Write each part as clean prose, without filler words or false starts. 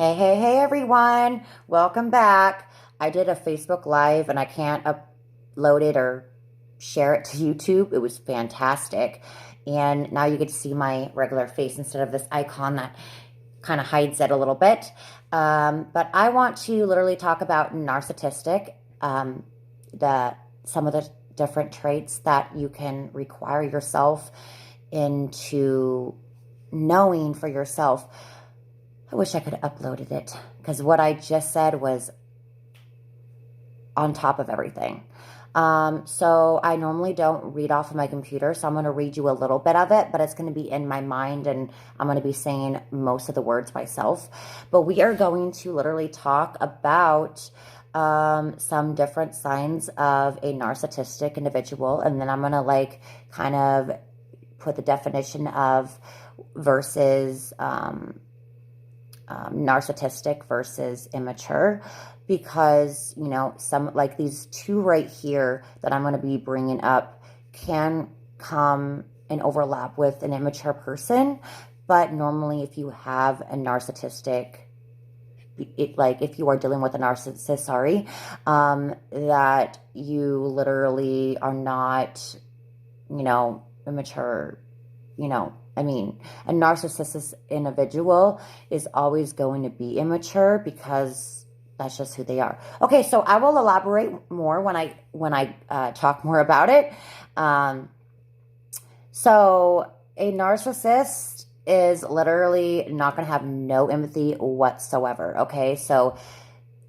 Hey, everyone. Welcome back. I did a Facebook Live and I can't upload it or share it to YouTube. It was fantastic. And now you get to see my regular face instead of this icon that kind of hides it a little bit. But I want to literally talk about narcissistic, some of the different traits that you can require yourself into knowing for yourself. I wish I could have uploaded it because what I just said was on top of everything. So I normally don't read off of my computer, so I'm going to read you a little bit of it, but it's going to be in my mind and I'm going to be saying most of the words myself. But we are going to literally talk about some different signs of a narcissistic individual, and then I'm going to kind of put the definition of versus narcissistic versus immature, because some like these two right here that I'm going to be bringing up can come and overlap with an immature person. But normally if you have a narcissistic, if you are dealing with a narcissist, that you literally are not immature. A narcissistic individual is always going to be immature because that's just who they are. Okay, so I will elaborate more when I talk more about it. So a narcissist is literally not going to have no empathy whatsoever. Okay, so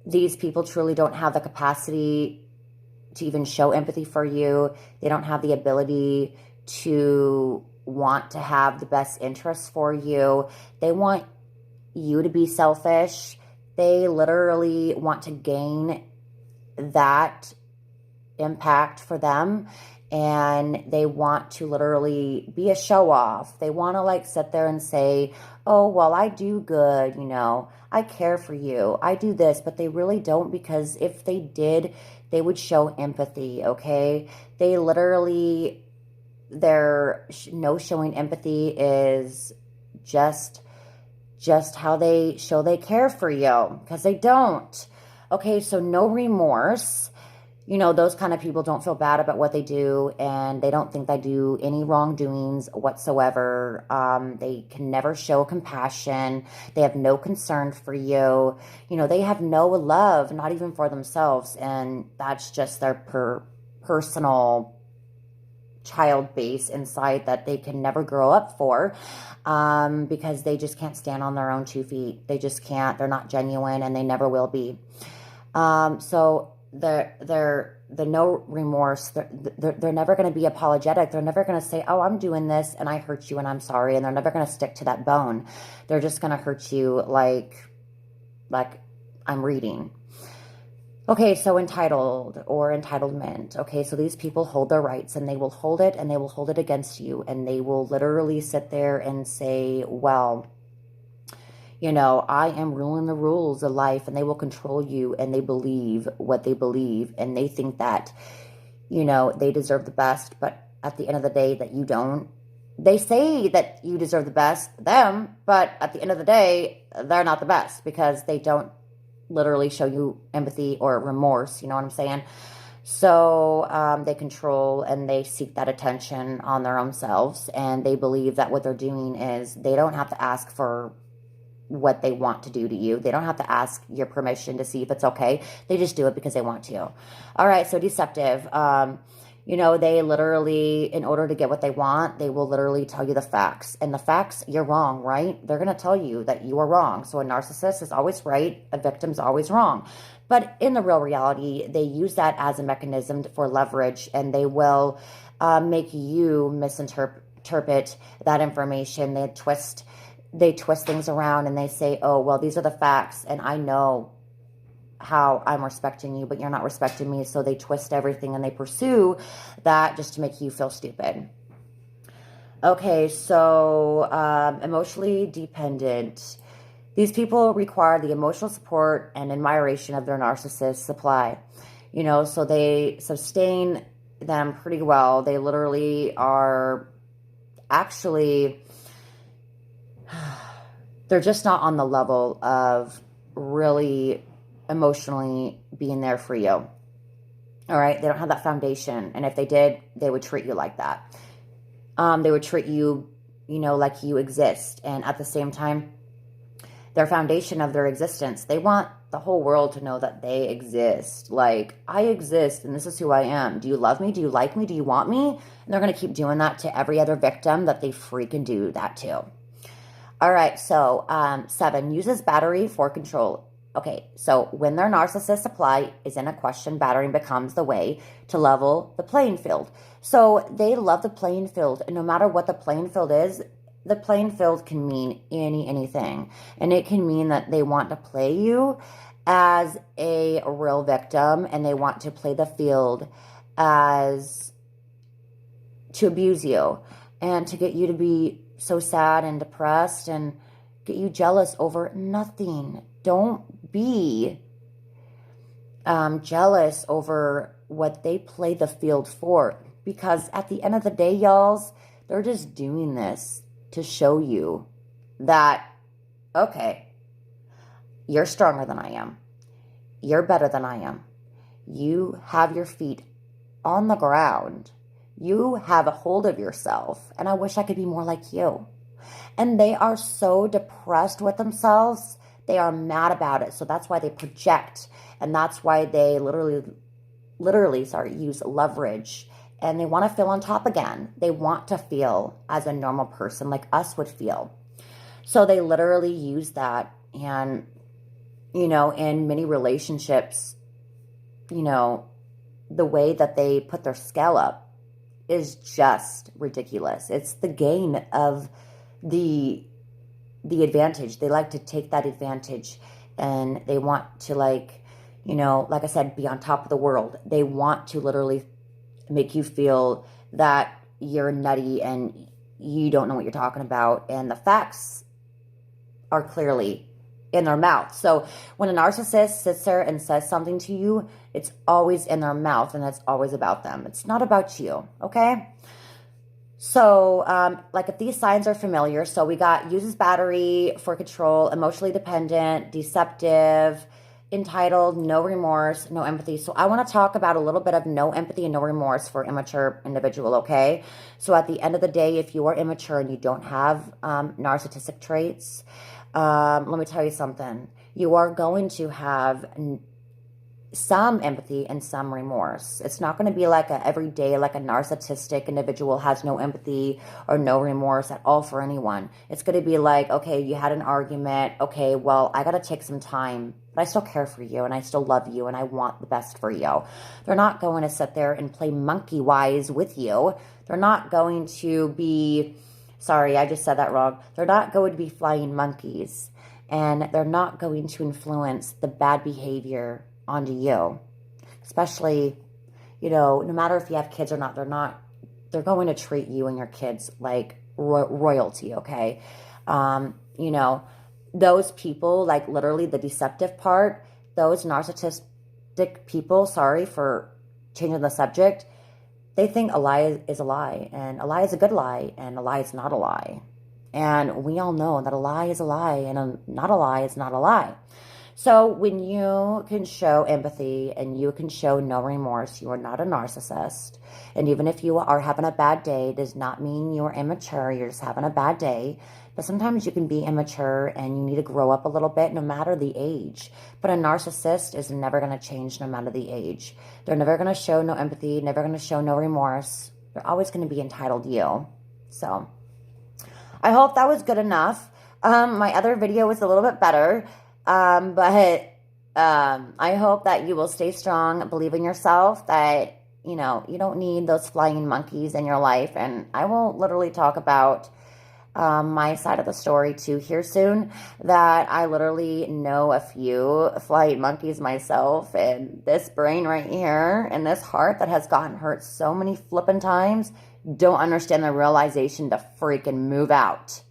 these people truly don't have the capacity to even show empathy for you. They don't have the ability to want to have the best interests for you. They want you to be selfish. They literally want to gain that impact for them, and they want to literally be a show off. They want to sit there and say, oh, well, I do good, I care for you, I do this, but they really don't, because if they did, they would show empathy. Okay, they literally, their no showing empathy is just how they show they care for you, because they don't. Okay, so no remorse. Those kind of people don't feel bad about what they do, and they don't think they do any wrongdoings whatsoever. They can never show compassion. They have no concern for you. They have no love, not even for themselves, and that's just their personal child base inside that they can never grow up for, because they just can't stand on their own 2 feet. They just can't. They're not genuine, and they never will be. So they're no remorse. They're never going to be apologetic. They're never going to say, oh, I'm doing this and I hurt you and I'm sorry. And they're never going to stick to that bone. They're just going to hurt you like I'm reading. Okay, so entitled or entitlement. Okay, so these people hold their rights, and they will hold it, and they will hold it against you, and they will literally sit there and say, well, I am ruling the rules of life, and they will control you, and they believe what they believe, and they think that, they deserve the best, but at the end of the day that you don't. They say that you deserve the best, them, but at the end of the day, they're not the best, because they don't literally show you empathy or remorse. You know what I'm saying? So they control and they seek that attention on their own selves, and they believe that what they're doing is they don't have to ask for what they want to do to you. They don't have to ask your permission to see if it's okay. They just do it because they want to. All right, so deceptive. They literally, in order to get what they want, they will literally tell you the facts. And the facts, you're wrong, right? They're going to tell you that you are wrong. So a narcissist is always right. A victim's always wrong. But in the real reality, they use that as a mechanism for leverage, and they will make you misinterpret that information. They twist things around, and they say, oh, well, these are the facts, and I know how I'm respecting you, but you're not respecting me. So they twist everything, and they pursue that just to make you feel stupid. Okay, so emotionally dependent. These people require the emotional support and admiration of their narcissist supply. So they sustain them pretty well. They literally are actually they're just not on the level of really emotionally being there for you. All right. They don't have that foundation. And if they did, they would treat you like that. They would treat you, like you exist. And at the same time, their foundation of their existence, they want the whole world to know that they exist. Like, I exist and this is who I am. Do you love me? Do you like me? Do you want me? And they're going to keep doing that to every other victim that they freaking do that to. All right, so 7, uses battery for control. Okay, so when their narcissist supply is in a question, battering becomes the way to level the playing field. So they love the playing field, and no matter what the playing field is, the playing field can mean anything. And it can mean that they want to play you as a real victim, and they want to play the field as to abuse you and to get you to be so sad and depressed and get you jealous over nothing. Don't be jealous over what they play the field for, because at the end of the day, y'alls, they're just doing this to show you that, okay, you're stronger than I am. You're better than I am. You have your feet on the ground. You have a hold of yourself, and I wish I could be more like you. And they are so depressed with themselves. They are mad about it. So that's why they project, and that's why they literally use leverage, and they want to feel on top again. They want to feel as a normal person like us would feel. So they literally use that, and, in many relationships, the way that they put their scale up is just ridiculous. It's the gain of the advantage. They like to take that advantage, and they want to, like I said, be on top of the world. They want to literally make you feel that you're nutty and you don't know what you're talking about, and the facts are clearly in their mouth. So when a narcissist sits there and says something to you, it's always in their mouth, and it's always about them. It's not about you, okay? So, if these signs are familiar, so we got uses battery for control, emotionally dependent, deceptive, entitled, no remorse, no empathy. So I want to talk about a little bit of no empathy and no remorse for immature individual, okay? So at the end of the day, if you are immature and you don't have narcissistic traits, let me tell you something. You are going to have some empathy and some remorse. It's not going to be like every day, like a narcissistic individual has no empathy or no remorse at all for anyone. It's going to be like, okay, you had an argument. Okay, well, I got to take some time, but I still care for you and I still love you and I want the best for you. They're not going to sit there and play monkey wise with you. They're not going to be, sorry, I just said that wrong. They're not going to be flying monkeys, and they're not going to influence the bad behavior onto you. Especially, no matter if you have kids or not, they're going to treat you and your kids like royalty, okay? Those people, like literally the deceptive part, those narcissistic people, sorry for changing the subject, they think a lie is a lie, and a lie is a good lie, and a lie is not a lie. And we all know that a lie is a lie, and not a lie is not a lie. So when you can show empathy and you can show no remorse, you are not a narcissist. And even if you are having a bad day, it does not mean you are immature. You're just having a bad day. But sometimes you can be immature and you need to grow up a little bit no matter the age. But a narcissist is never going to change no matter the age. They're never going to show no empathy, never going to show no remorse. They're always going to be entitled to you. So I hope that was good enough. My other video was a little bit better. But I hope that you will stay strong, believe in yourself, that, you don't need those flying monkeys in your life. And I will literally talk about my side of the story too here soon, that I literally know a few flying monkeys myself, and this brain right here and this heart that has gotten hurt so many flippin' times don't understand the realization to freaking move out.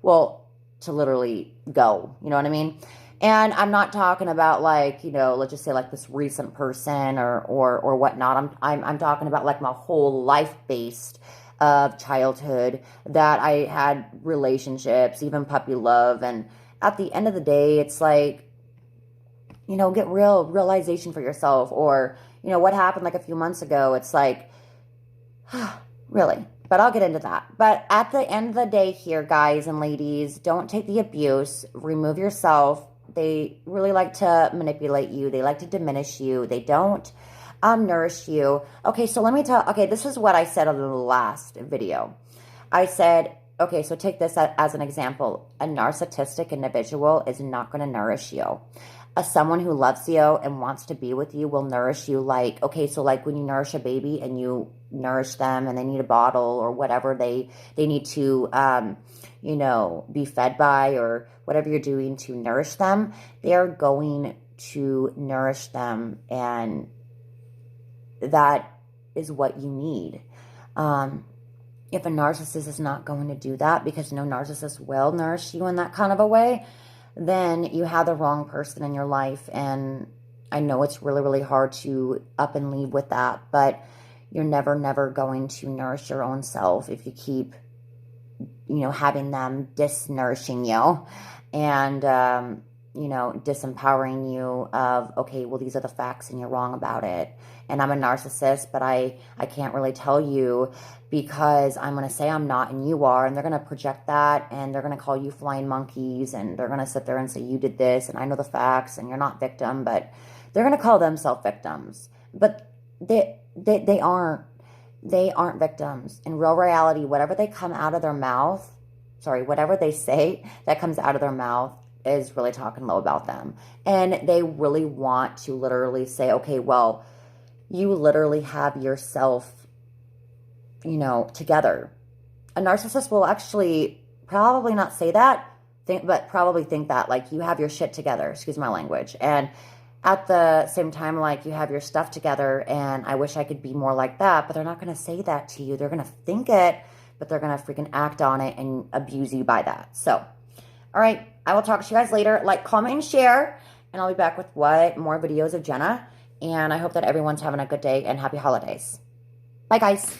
Well, to literally go, you know what I mean? And I'm not talking about let's just say like this recent person or whatnot. I'm talking about like my whole life based of childhood, that I had relationships, even puppy love, and at the end of the day, it's like, you know, get realization for yourself. Or, you know, what happened like a few months ago, it's like, really? But I'll get into that. But at the end of the day here, guys and ladies, don't take the abuse. Remove yourself. They really like to manipulate you. They like to diminish you. They don't nourish you. Okay, so let me tell, okay, this is what I said in the last video. I said, okay, so take this as an example. A narcissistic individual is not going to nourish you. Someone who loves you and wants to be with you will nourish you like, okay, so like when you nourish a baby and you nourish them and they need a bottle or whatever they need to, you know, be fed by, or whatever you're doing to nourish them, they are going to nourish them, and that is what you need. If a narcissist is not going to do that, because no narcissist will nourish you in that kind of a way, then you have the wrong person in your life. And I know it's really, really hard to up and leave with that, but you're never going to nourish your own self if you keep, you know, having them disnourishing you and, you know, disempowering you of, okay, well, these are the facts and you're wrong about it. And I'm a narcissist, but I can't really tell you because I'm going to say I'm not and you are, and they're going to project that, and they're going to call you flying monkeys, and they're going to sit there and say you did this and I know the facts and you're not victim, but they're going to call themselves victims. But they aren't victims. In real reality, whatever they come out of their mouth, whatever they say that comes out of their mouth is really talking low about them. And they really want to literally say, okay, well, you literally have yourself, you know, together. A narcissist will actually probably not say that, but probably think that, like, you have your shit together, excuse my language. And at the same time, like, you have your stuff together, and I wish I could be more like that, but they're not going to say that to you. They're going to think it, but they're going to freaking act on it and abuse you by that. So, all right, I will talk to you guys later. Like, comment, and share, and I'll be back with more videos of Jenna. And I hope that everyone's having a good day and happy holidays. Bye, guys.